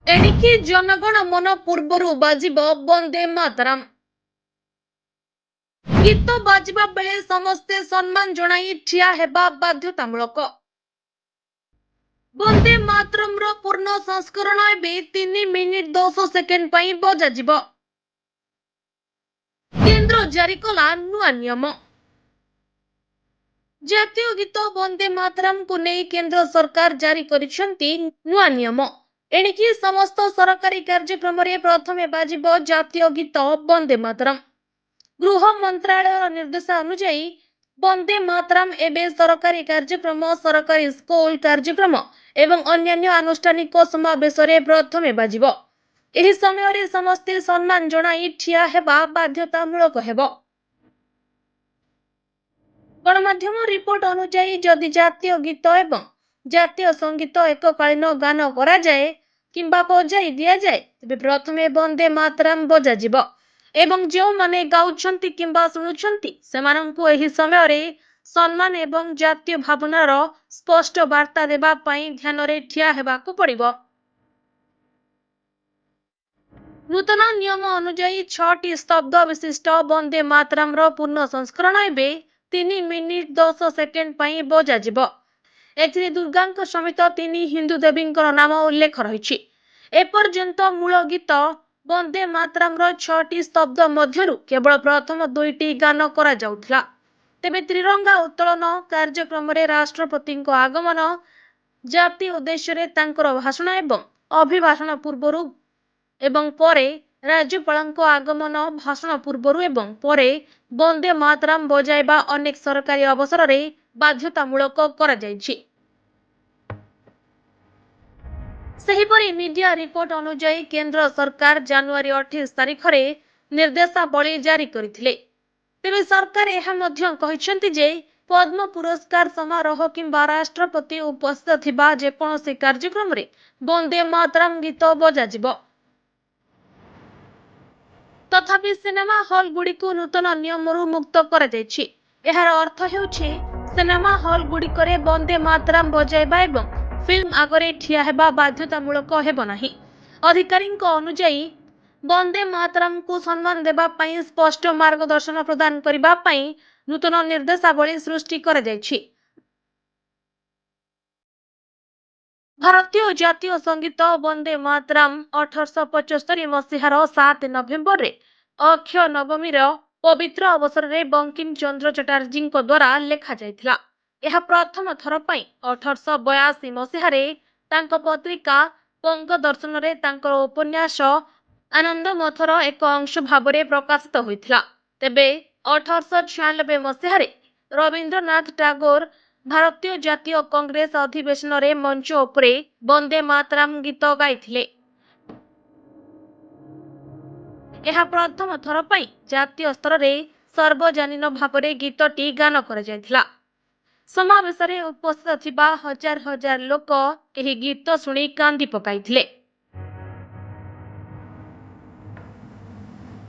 ଏଣିକି ଜନଗଣ ମନ ପୂର୍ବରୁ ବାଜିବ ବନ୍ଦେ ମାତରମ୍। ଗୀତ ବାଜିବା ବେଳେ ସମସ୍ତେ ସମ୍ମାନ ଜଣାଇ ଠିଆ ହେବା ବାଧ୍ୟତାମୂଳକ। ବନ୍ଦେ ମାତରମ୍ର ପୂର୍ଣ୍ଣ ସଂସ୍କରଣ ଏବେ 3 ମିନିଟ୍ 10 ସେକେଣ୍ଡ ପାଇଁ ବଜାଯିବ। କେନ୍ଦ୍ର ଜାରି କଲା ନୂଆ ନିୟମ। ଜାତୀୟ ଗୀତ ବନ୍ଦେ ମାତରମ୍କୁ ନେଇ କେନ୍ଦ୍ର ସରକାର ଜାରି କରିଛନ୍ତି ନୂଆ ନିୟମ। ଏଣିକି ସମସ୍ତ ସରକାରୀ କାର୍ଯ୍ୟକ୍ରମରେ ପ୍ରଥମେ ବାଜିବ ଜାତୀୟ ଗୀତ ବନ୍ଦେ ମାତରମ୍। ଗୃହ ମନ୍ତ୍ରାଳୟର ନିର୍ଦ୍ଦେଶ ଅନୁଯାୟୀ ବନ୍ଦେ ମାତରମ୍ ଏବେ ସରକାରୀ କାର୍ଯ୍ୟକ୍ରମ, ସରକାରୀ ସ୍କୁଲ କାର୍ଯ୍ୟକ୍ରମ ଏବଂ ଅନ୍ୟାନ୍ୟ ଆନୁଷ୍ଠାନିକ ସମାବେଶରେ ପ୍ରଥମେ ବାଜିବ। ଏହି ସମୟରେ ସମସ୍ତେ ସମ୍ମାନ ଜଣାଇ ଠିଆ ହେବା ବାଧ୍ୟତାମୂଳକ ହେବ। ଗଣମାଧ୍ୟମ ରିପୋର୍ଟ ଅନୁଯାୟୀ ଯଦି ଜାତୀୟ ଗୀତ ଏବଂ ଜାତୀୟ ସଙ୍ଗୀତ ଏକକାଳୀନ ଗାନ କରାଯାଏ କିମ୍ବା ବଜାଇ ଦିଆଯାଏ, ତେବେ ପ୍ରଥମେ ବନ୍ଦେ ମାତରମ୍ ବଜାଯିବ ଏବଂ ଯେଉଁମାନେ ଗାଉଛନ୍ତି କିମ୍ବା ଶୁଣୁଛନ୍ତି ସେମାନଙ୍କୁ ଏହି ସମୟରେ ସମ୍ମାନ ଏବଂ ଜାତୀୟ ଭାବନାର ସ୍ପଷ୍ଟ ବାର୍ତ୍ତା ଦେବା ପାଇଁ ଧ୍ୟାନରେ ଠିଆ ହେବାକୁ ପଡ଼ିବ। ନୂତନ ନିୟମ ଅନୁଯାୟୀ 6ଟି ସ୍ତବ୍ଧ ବିଶିଷ୍ଟ ବନ୍ଦେ ମାତରମ୍ର ପୂର୍ଣ୍ଣ ସଂସ୍କରଣ ଏବେ 3 ମିନିଟ୍ 10 ସେକେଣ୍ଡ ପାଇଁ ବଜାଯିବ। ଏଥିରେ ଦୁର୍ଗାଙ୍କ ସମେତ 3 ହିନ୍ଦୁ ଦେବୀଙ୍କର ନାମ ଉଲ୍ଲେଖ ରହିଛି। ଏପର୍ଯ୍ୟନ୍ତ ମୂଳ ଗୀତ ବନ୍ଦେ ମାତରମ୍ର 6ଟି ସ୍ତବ୍ଧ ମଧ୍ୟରୁ କେବଳ ପ୍ରଥମ 2ଟି ଗାନ କରାଯାଉଥିଲା। ତେବେ ତ୍ରିରଙ୍ଗା ଉତ୍ତୋଳନ କାର୍ଯ୍ୟକ୍ରମରେ ରାଷ୍ଟ୍ରପତିଙ୍କ ଆଗମନ, ଜାତି ଉଦ୍ଦେଶ୍ୟରେ ତାଙ୍କର ଭାଷଣ ଏବଂ ଅଭିଭାଷଣ ପୂର୍ବରୁ ଏବଂ ପରେ ରାଜ୍ୟପାଳଙ୍କ ଆଗମନ, ଭାଷଣ ପୂର୍ବରୁ ଏବଂ ପରେ ବନ୍ଦେ ମାତରମ୍ ବଜାଇବା ଅନେକ ସରକାରୀ ଅବସରରେ ବାଧ୍ୟତାମୂଳକ କରାଯାଇଛି। ସେହିପରି ମିଡିଆ ରିପୋର୍ଟ ଅନୁଯାୟୀ କେନ୍ଦ୍ର ସରକାର ଜାନୁଆରୀ 28 ତାରିଖରେ ନିର୍ଦ୍ଦେଶାବଳୀ ଜାରି କରିଥିଲେ। ତେବେ ସରକାର ଏହା ମଧ୍ୟ କହିଛନ୍ତି ଯେ ପଦ୍ମ ପୁରସ୍କାର ସମାରୋହ କିମ୍ବା ରାଷ୍ଟ୍ରପତି ଉପସ୍ଥିତ ଥିବା ଯେକୌଣସି କାର୍ଯ୍ୟକ୍ରମରେ ବନ୍ଦେ ମାତରମ୍ ଗୀତ ବଜାଯିବ। ତଥାପି ସିନେମା ହଲ୍‌ଗୁଡ଼ିକୁ ନୂତନ ନିୟମରୁ ମୁକ୍ତ କରାଯାଇଛି। ଏହାର ଅର୍ଥ ହେଉଛି ସିନେମା ହଲ୍‌ଗୁଡ଼ିକରେ ବନ୍ଦେ ମାତରମ୍ ବଜାଇବା ଏବଂ ଫିଲ୍ମ ଆଗରେ ଠିଆ ହେବା ବାଧ୍ୟତାମୂଳକ ହେବ ନାହିଁ। ଅଧିକାରୀଙ୍କ ଅନୁଯାୟୀ ବନ୍ଦେ ମାତରମ୍‌କୁ ସମ୍ମାନ ଦେବା ପାଇଁ ସ୍ପଷ୍ଟ ମାର୍ଗଦର୍ଶନ ପ୍ରଦାନ କରିବା ପାଇଁ ନୂତନ ନିର୍ଦ୍ଦେଶାବଳୀ ସୃଷ୍ଟି କରାଯାଇଛି। ଭାରତୀୟ ଜାତୀୟ ସଙ୍ଗୀତ ବନ୍ଦେ ମାତରମ୍ 1875 ମସିହାର 7 ନଭେମ୍ବରରେ ଅକ୍ଷୟ ନବମୀର ପବିତ୍ର ଅବସରରେ ବଙ୍କିମ ଚନ୍ଦ୍ର ଚାଟାର୍ଜୀଙ୍କ ଦ୍ୱାରା ଲେଖାଯାଇଥିଲା। ଏହା ପ୍ରଥମ ଥର ପାଇଁ 1882 ମସିହାରେ ତାଙ୍କ ପତ୍ରିକା ବଙ୍ଗଦର୍ଶନରେ ତାଙ୍କର ଉପନ୍ୟାସ ଆନନ୍ଦମଠର ଏକ ଅଂଶ ଭାବରେ ପ୍ରକାଶିତ ହୋଇଥିଲା। ତେବେ 1896 ମସିହାରେ ରବୀନ୍ଦ୍ରନାଥ ଟାଗୋର ଭାରତୀୟ ଜାତୀୟ କଂଗ୍ରେସ ଅଧିବେଶନରେ ମଞ୍ଚ ଉପରେ ବନ୍ଦେ ମାତରମ୍ ଗୀତ ଗାଇଥିଲେ। ଏହା ପ୍ରଥମ ଥର ପାଇଁ ଜାତୀୟ ସ୍ତରରେ ସାର୍ବଜନୀନ ଭାବରେ ଗୀତଟି ଗାନ କରାଯାଇଥିଲା। ସମାବେଶରେ ଉପସ୍ଥିତ ଥିବା ହଜାର ହଜାର ଲୋକ ଏହି ଗୀତ ଶୁଣି କାନ୍ଦି ପକାଇଥିଲେ।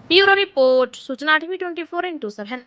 ବ୍ୟୁରୋ ରିପୋର୍ଟ, ସୂଚନା TV 24x7।